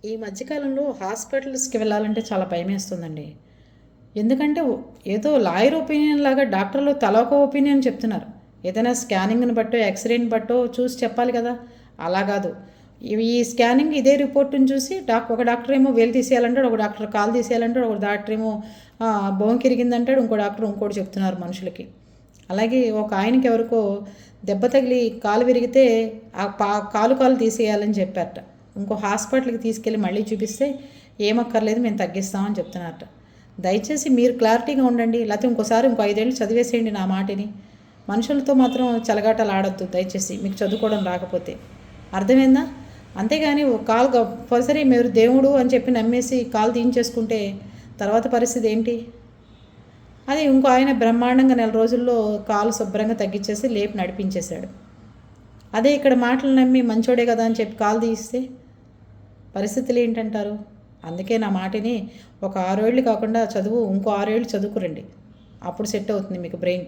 ఈ మధ్యకాలంలో హాస్పిటల్స్కి వెళ్ళాలంటే చాలా భయమేస్తుందండి. ఎందుకంటే ఏదో లాయర్ ఒపీనియన్ లాగా డాక్టర్లు తలా ఒక ఒపీనియన్ చెప్తున్నారు. ఏదైనా స్కానింగ్‌ని బట్టో, ఎక్స్‌రేని బట్టో చూసి చెప్పాలి కదా! అలా కాదు. ఈ స్కానింగ్ ఇదే రిపోర్ట్‌ని చూసి ఒక డాక్టర్ ఏమో వేలు తీసేయాలంటాడు, ఒక డాక్టర్ కాలు తీసేయాలంటాడు, ఒక డాక్టర్ ఏమో బొంక ఇరిగిందంటాడు, ఇంకో డాక్టర్ ఇంకోటి చెప్తున్నారు మనుషులకి. అలాగే ఒక ఆయనకి ఎవరికో దెబ్బ తగిలి కాలు విరిగితే ఆ కాలు తీసేయాలని చెప్పారట. ఇంకో హాస్పిటల్కి తీసుకెళ్ళి మళ్ళీ చూపిస్తే ఏమక్కర్లేదు మేము తగ్గిస్తామని చెప్తున్నారట. దయచేసి మీరు క్లారిటీగా ఉండండి, లేకపోతే ఇంకో 5 ఏళ్ళు చదివేసేయండి నా మాటని. మనుషులతో మాత్రం చెలగాటలు ఆడొద్దు దయచేసి, మీకు చదువుకోవడం రాకపోతే. అర్థమైందా? అంతేగాని సరే మీరు దేవుడు అని చెప్పి నమ్మేసి కాలు తీయించేసుకుంటే తర్వాత పరిస్థితి ఏంటి? అది ఇంకో ఆయన బ్రహ్మాండంగా 4 రోజుల్లో కాలు శుభ్రంగా తగ్గించేసి లేపి నడిపించేశాడు. అదే ఇక్కడ మాటలు నమ్మి మంచోడే కదా అని చెప్పి కాలు తీస్తే పరిస్థితులు ఏంటంటారు? అందుకే నా మాటని ఒక 6 ఏళ్ళు కాకుండా ఇంకో 6 ఏళ్ళు చదువుకురండి. అప్పుడు సెట్ అవుతుంది మీకు బ్రెయిన్.